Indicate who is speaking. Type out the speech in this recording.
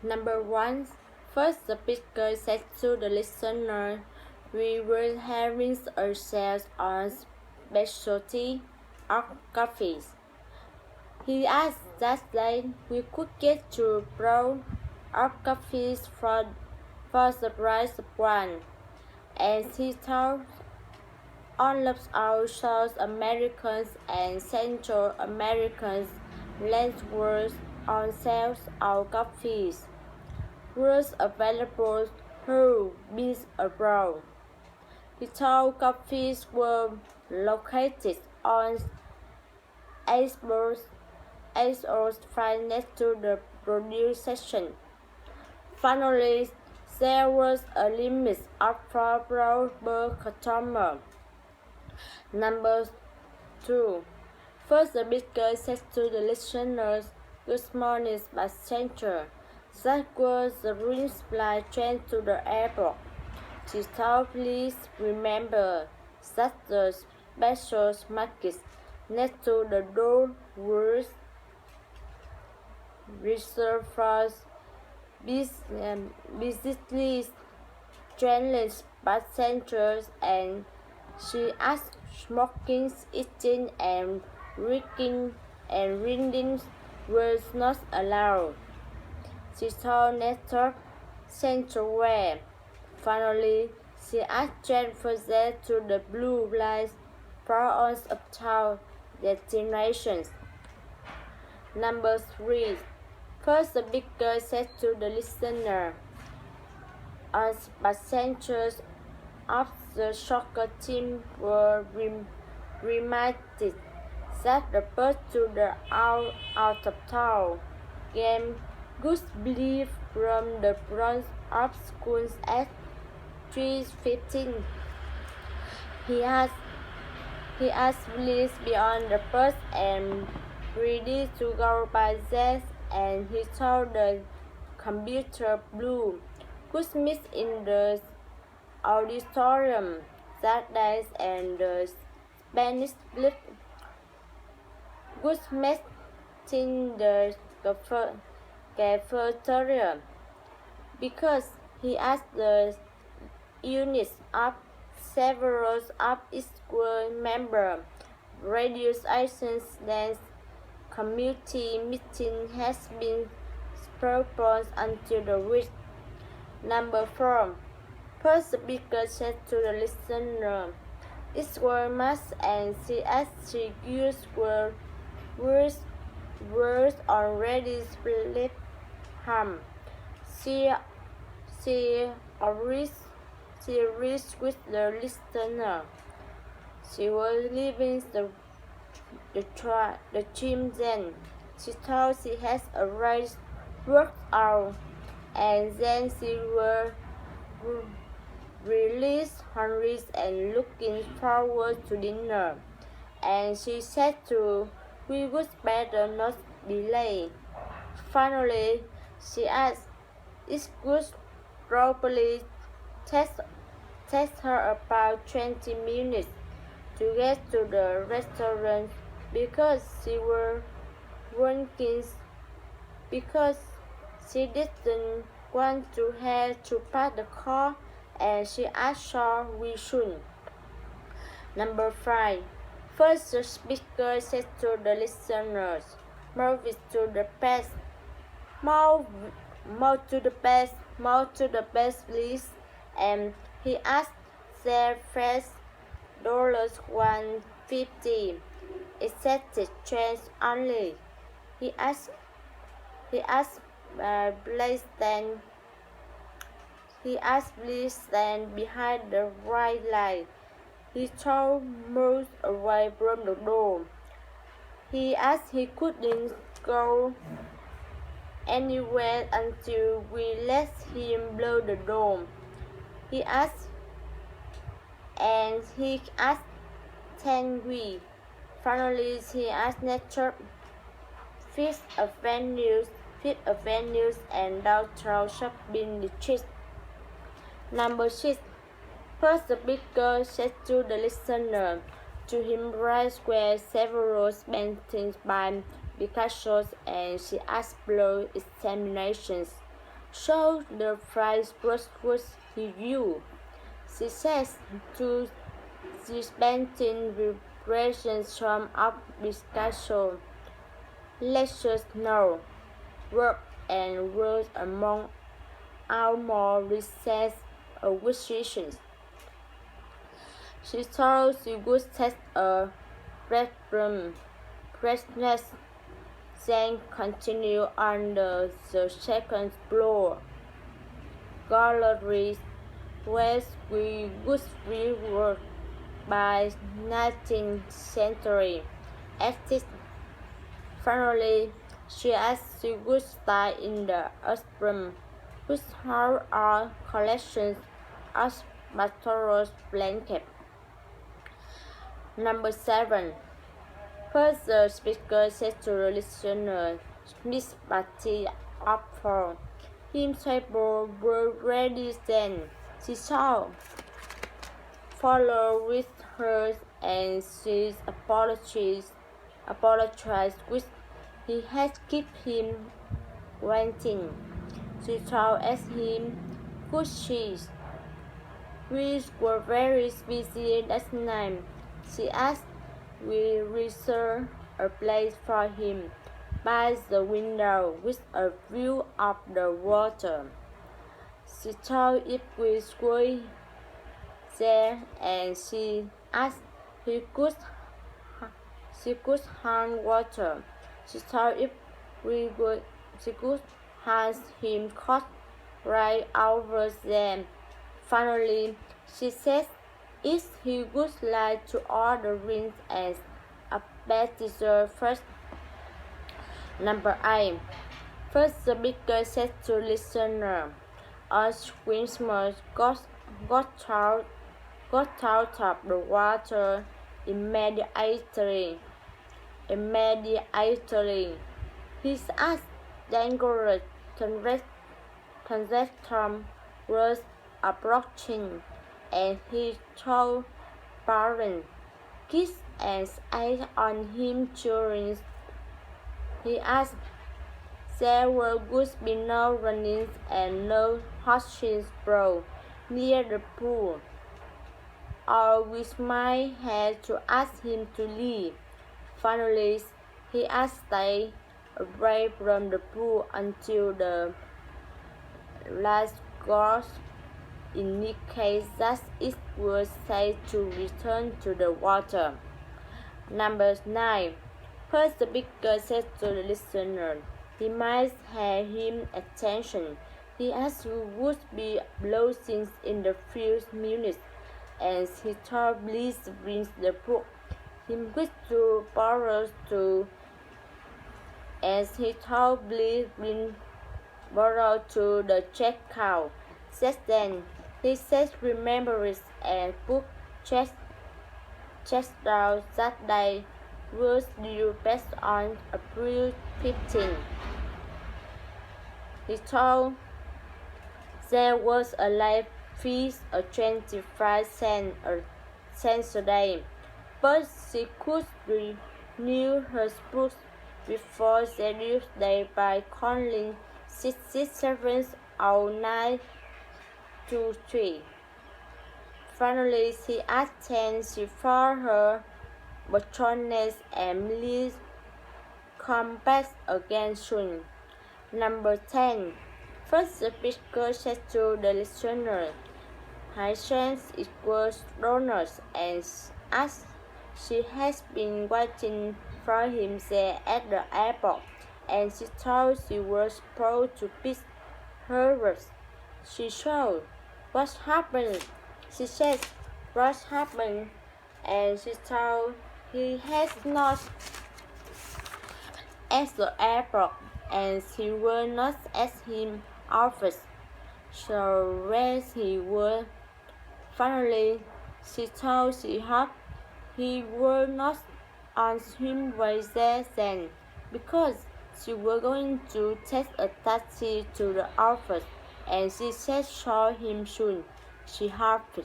Speaker 1: Number 1. First, the speaker said to the listener, we were having a sale on specialty coffees. He asked that we could get 2 brown coffees for the price of one, and he thought all of our South Americans and Central Americans lands were on sale our coffees was available whole beans abroad. He thought coffees were located on exports right next to the produce section. Finally, there was a limit of 4 brown per customer. Number 2. First, the speaker said to the listeners, good morning, passenger. That was the Greensply train to the airport. She thought, please remember that the special market next to the door was reserved for business trainless passengers, and she asked smoking, eating, and reading was not allowed. She told network centerware. Finally, she asked transfer to the blue line for on uptown destinations. Number 3. First, the speaker said to the listener, as passengers of the soccer team were reminded that the bus to the out of town game would leave from the front of school at 3:15. He asked please be on the bus and ready to go by that, and he told the computer blue could meet in the auditorium that day, and the Spanish blue would meet in the cafeteria, because he asked the units of several of its school member radio stations that community meeting has been postponed until the week. Number 4. First, the speaker said to the listener, it was much, and she asked she used words already split harm. She always with the listener. She was leaving the gym then. She thought she had already worked out, and then she was released, hungry and looking forward to dinner. And she said we would better not be late. Finally, she asked, it could probably take her about 20 minutes to get to the restaurant because she was working, because she didn't want to have to park the car, and she asked her we should. Number 5. First, the speaker said to the listeners, more to the best, more to the best, please. And he asked their first $1.50. Accepted change only. He asked please stand behind the white light. He told moved away from the door. He asked he couldn't go anywhere until we let him blow the door. He asked thank we. Finally, he asked nature Fifth Avenue and downtown shopping district. Number 6. First, the speaker said to the listener, to him right where several paintings by Picasso, and she asked below examinations. So the price was review. She says to suspending vibrations from of discussion, lectures now, work and words among our more recent acquisitions. She thought she would take a bedroom business, then continue on the second floor gallery, where we would rework by 19th century artists. Finally, she asked she would stay in the ashram with her own collections of Bartolo's blanket. Number 7. First, the speaker said to the listener, Miss Batty offered him table were ready then. She saw, followed with her, and she apologized which he had kept him waiting. She told asked him, could she? We were very busy last night. She asked, we reserved a place for him by the window with a view of the water. She told if we would there, and she asked he could hand water. She told if she could hand him caught right over them. Finally, she said if he would like to order drinks as appetizer first. Number 8. First, the speaker said to listener, a swimmer got out of the water immediately. His dangerous thunderstorm was approaching, and he told parents, kids and eyes on him during. He asked, there would be no running and no horses brought near the pool, or we might have to ask him to leave. Finally, he asked stay away from the pool until the last ghost indicates that it was safe to return to the water. Number 9. First, the speaker said to the listener, he might have him attention. He asked who would be blowing in the few minutes, and he told please bring the book. He wished to borrow to, as he told please bring borrow to the checkout. Since then, he said remembers and book checked out that day was due based on April 15. He told there was a late fee of 25 cents a day, but she could renew her books before the due day by calling 6670923. Finally, she asked she for her patrons and please come back again soon. Number 10. First, the speaker said to the listener, high chance equals donors, and as she has been waiting for him there at the airport, and she thought she was proud to pick her words. She showed what happened. She said what happened, and she thought he has not at the airport, and she will not ask him office. So where he was. Finally, she told she hoped he would not on him way there then, because she was going to take a taxi to the office, and she said saw him soon. She hoped.